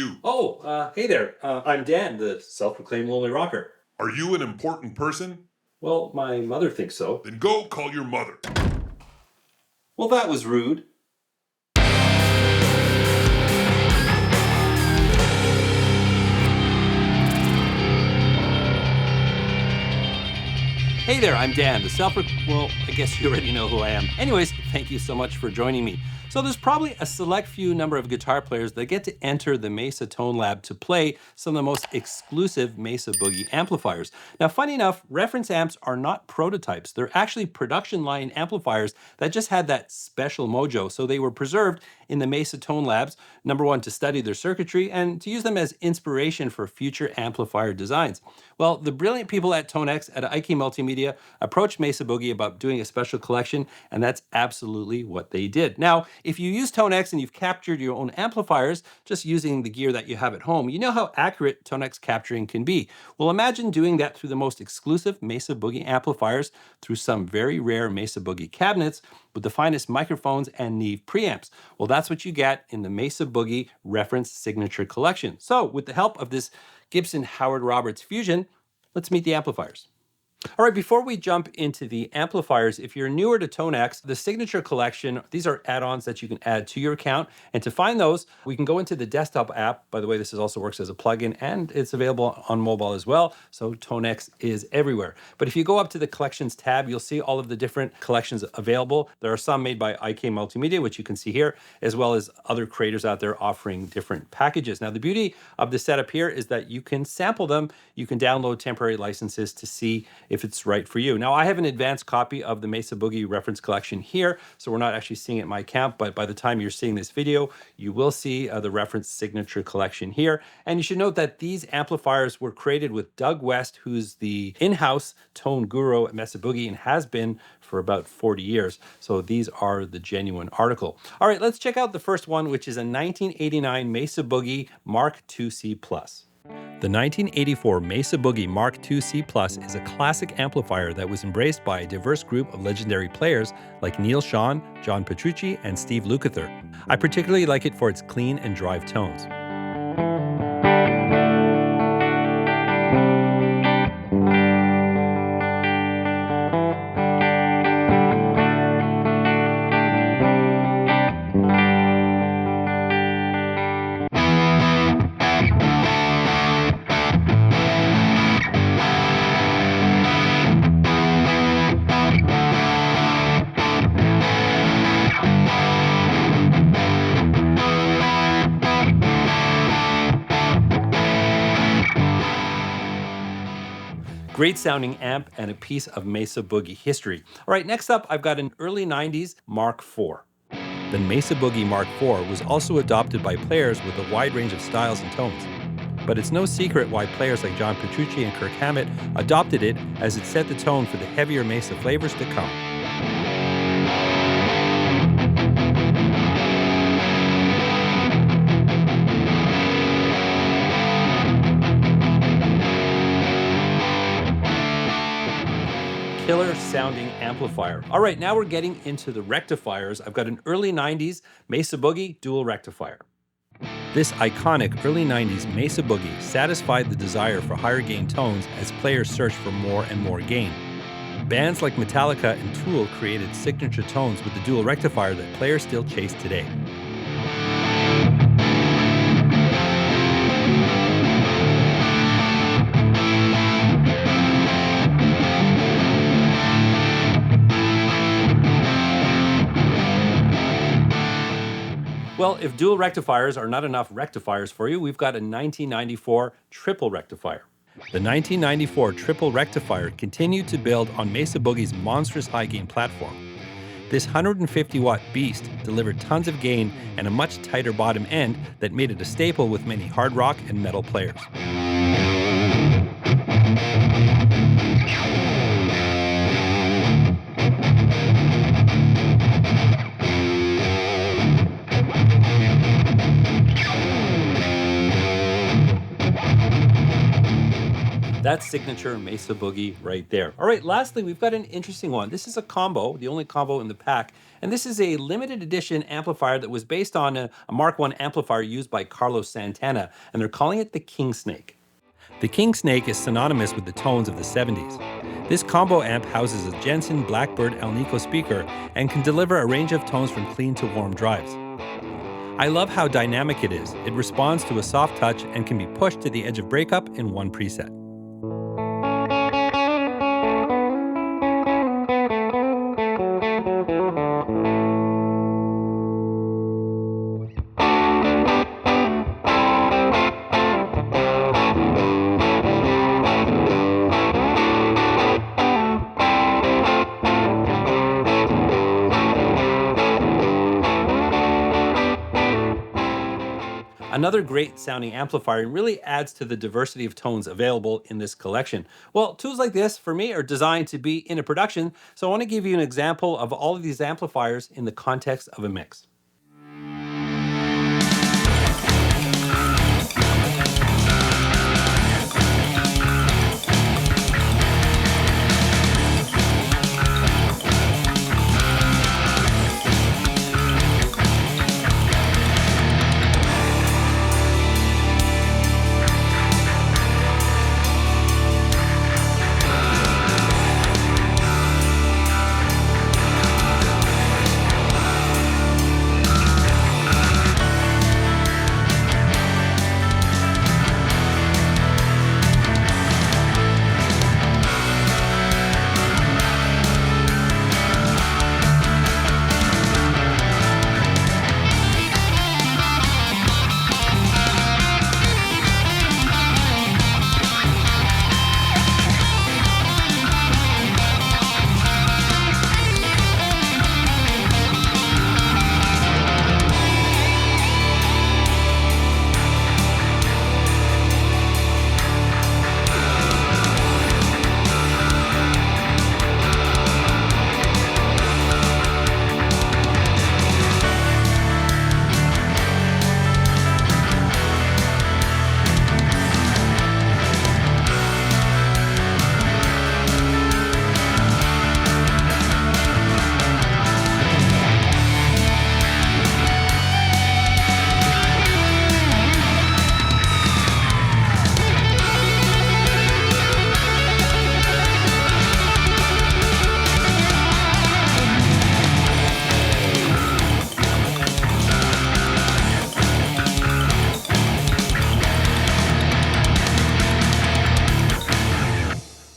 you? Hey there. I'm Dan, the self-proclaimed lonely rocker. Are you an important person? Well, my mother thinks so. Then go call your mother. Well, that was rude. Hey there, I'm Dan, the well, I guess you already know who I am. Anyways, thank you so much for joining me. So there's probably a select few number of guitar players that get to enter the Mesa Tone Lab to play some of the most exclusive Mesa Boogie amplifiers. Now, funny enough, reference amps are not prototypes. They're actually production line amplifiers that just had that special mojo. So they were preserved in the Mesa Tone Labs, number one, to study their circuitry and to use them as inspiration for future amplifier designs. Well, the brilliant people at TONEX at IK Multimedia approached Mesa Boogie about doing a special collection, and that's absolutely what they did. Now, if you use TONEX and you've captured your own amplifiers just using the gear that you have at home, you know how accurate TONEX capturing can be. Well, imagine doing that through the most exclusive Mesa Boogie amplifiers through some very rare Mesa Boogie cabinets with the finest microphones and Neve preamps. Well, that's what you get in the Mesa Boogie Reference Signature Collection. So with the help of this Gibson Howard Roberts Fusion, let's meet the amplifiers. All right, before we jump into the amplifiers, if you're newer to TONEX, the Signature Collection, these are add-ons that you can add to your account. And to find those, we can go into the desktop app. By the way, this also works as a plugin and it's available on mobile as well. So TONEX is everywhere. But if you go up to the Collections tab, you'll see all of the different collections available. There are some made by IK Multimedia, which you can see here, as well as other creators out there offering different packages. Now, the beauty of the setup here is that you can sample them. You can download temporary licenses to see if it's right for you. Now, I have an advanced copy of the Mesa Boogie Reference Collection here, so we're not actually seeing it in my account, but by the time you're seeing this video, you will see the Reference Signature Collection here. And you should note that these amplifiers were created with Doug West, who's the in-house tone guru at Mesa Boogie and has been for about 40 years. So these are the genuine article. All right, let's check out the first one, which is a 1989 Mesa Boogie Mark IIC Plus. The 1984 Mesa Boogie Mark IIC Plus is a classic amplifier that was embraced by a diverse group of legendary players like Neil Schon, John Petrucci, and Steve Lukather. I particularly like it for its clean and drive tones. Great sounding amp and a piece of Mesa Boogie history. All right, next up, I've got an early 90s Mark IV. The Mesa Boogie Mark IV was also adopted by players with a wide range of styles and tones. But it's no secret why players like John Petrucci and Kirk Hammett adopted it, as it set the tone for the heavier Mesa flavors to come. Killer sounding amplifier. All right, now we're getting into the rectifiers. I've got an early 90s Mesa Boogie dual rectifier. This iconic early 90s Mesa Boogie satisfied the desire for higher gain tones as players searched for more and more gain. Bands like Metallica and Tool created signature tones with the dual rectifier that players still chase today. Well, if dual rectifiers are not enough rectifiers for you, we've got a 1994 triple rectifier. The 1994 triple rectifier continued to build on Mesa Boogie's monstrous high gain platform. This 150-watt beast delivered tons of gain and a much tighter bottom end that made it a staple with many hard rock and metal players. That's signature Mesa Boogie right there. All right, lastly, we've got an interesting one. This is a combo, the only combo in the pack. And this is a limited edition amplifier that was based on a Mark I amplifier used by Carlos Santana, and they're calling it the King Snake. The King Snake is synonymous with the tones of the 70s. This combo amp houses a Jensen Blackbird Alnico speaker and can deliver a range of tones from clean to warm drives. I love how dynamic it is. It responds to a soft touch and can be pushed to the edge of breakup in one preset. Another great sounding amplifier and really adds to the diversity of tones available in this collection. Well, tools like this, for me, are designed to be in a production, so I want to give you an example of all of these amplifiers in the context of a mix.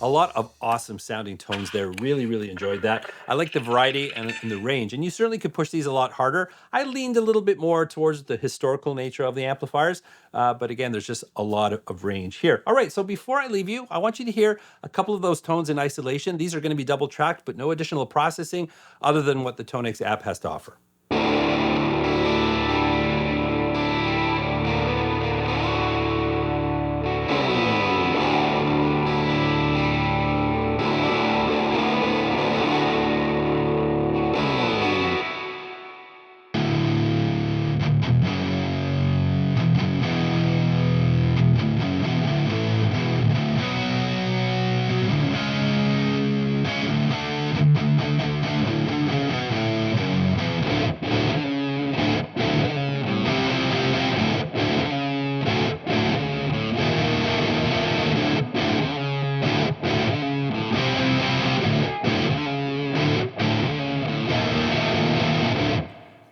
A lot of awesome sounding tones there. Really enjoyed that. I like the variety and the range, and you certainly could push these a lot harder. I leaned a little bit more towards the historical nature of the amplifiers, but again, there's just a lot of range here. All right, so before I leave you, I want you to hear a couple of those tones in isolation. These are going to be double tracked, but no additional processing other than what the TONEX app has to offer.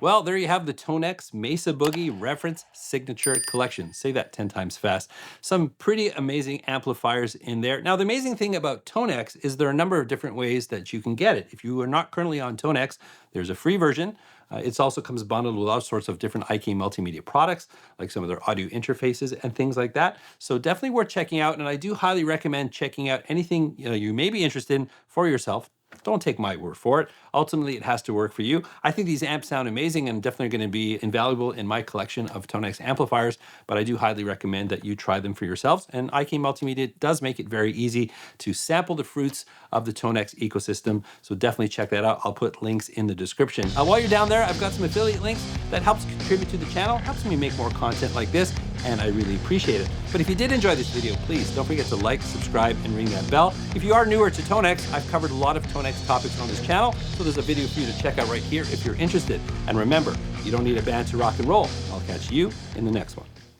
Well, there you have the TONEX Mesa Boogie Reference Signature Collection. Say that 10 times fast. Some pretty amazing amplifiers in there. Now, the amazing thing about TONEX is there are a number of different ways that you can get it. If you are not currently on TONEX, there's a free version. It also comes bundled with all sorts of different IK multimedia products, like some of their audio interfaces and things like that. So definitely worth checking out. And I do highly recommend checking out anything you may be interested in for yourself. Don't take my word for it. Ultimately, it has to work for you. I think these amps sound amazing and definitely going to be invaluable in my collection of TONEX amplifiers, but I do highly recommend that you try them for yourselves. And IK Multimedia does make it very easy to sample the fruits of the TONEX ecosystem, so definitely check that out. I'll put links in the description. While you're down there, I've got some affiliate links that helps contribute to the channel, helps me make more content like this. and I really appreciate it. But if you did enjoy this video, please don't forget to like, subscribe, and ring that bell. If you are newer to TONEX, I've covered a lot of TONEX topics on this channel, so there's a video for you to check out right here if you're interested. And remember, you don't need a band to rock and roll. I'll catch you in the next one.